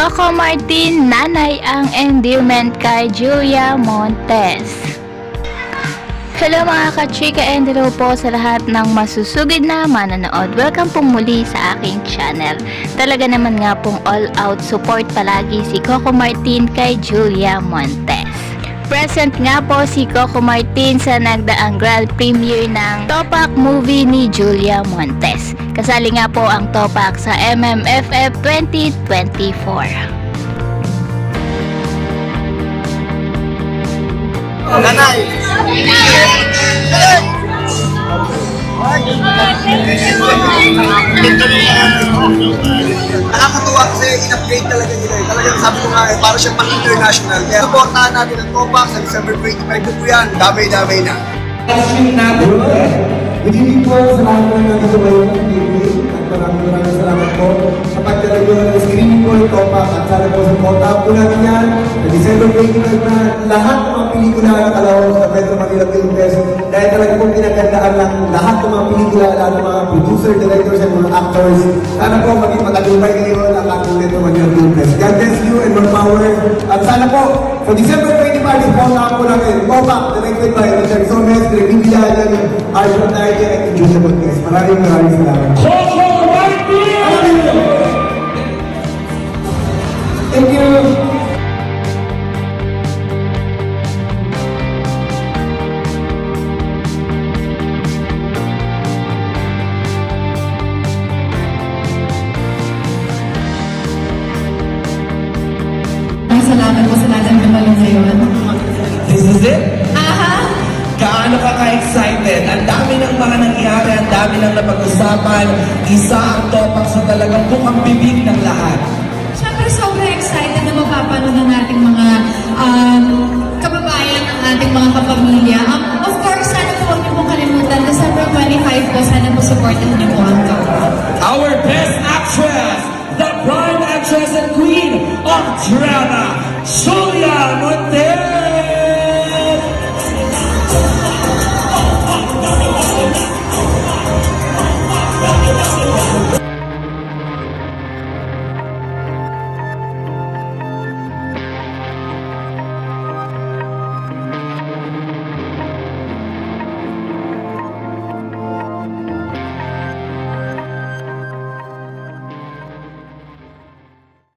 Coco Martin, nanay ang endearment kay Julia Montes. Hello mga ka-chika and hello po sa lahat ng masusugid na manonood. Welcome pong muli sa aking channel. Talaga naman nga pong all out support palagi si Coco Martin kay Julia Montes. Present nga po si Coco Martin sa nagdaang grand premiere ng Topak movie ni Julia Montes. Kasali nga po ang Topak sa MMFF 2024. Nanay! Nakakatuwa kasi in-upgrade talaga nila. Talagang sabi ko nga para siyang pang-international. Kaya supportahan natin ang Topak sa December 25 po yan. Damay-damay na. Hindi po salamat na nandito kayo ng TV at maraming salamat po sa pagdalago ng screening po ng Topak at sana po supportahan po natin yan sa December 25 na lahat ng mga pelikula na kalawang sa Metro Manila Film Fest dahil talaga po pinagandaan lang lahat ng mga pelikula, lahat ng mga producer, directors at mga actors. Sana po maging matagumpay kayo ang ating Metro Manila Film Fest. God bless you and more power. At sana po, sa December 25, supportahan po natin Topak, directed by Richard Sones, Greg Villayan, Arjun Nadia, at Julia Montes. Maraming salamat. Coco Martin! Thank you. Salamat po sa lahat ng gamalong ngayon. This is it? Aha! Gaano ka ka-excited? Ang dami ng mga nangyari, ang dami ng napag-usapan. Isa ang Topak sa talagang bukang bibig ng lahat. Siyempre, sobrang excited na mapapanood ng ating mga kababayan, ng ating mga kapamilya. Of course, sana po huwag niyo pong kalimutan. December 25 po, sana po supportan niyo po ang Topak. Our best actress, the prime actress and queen of drama, Julia Montes!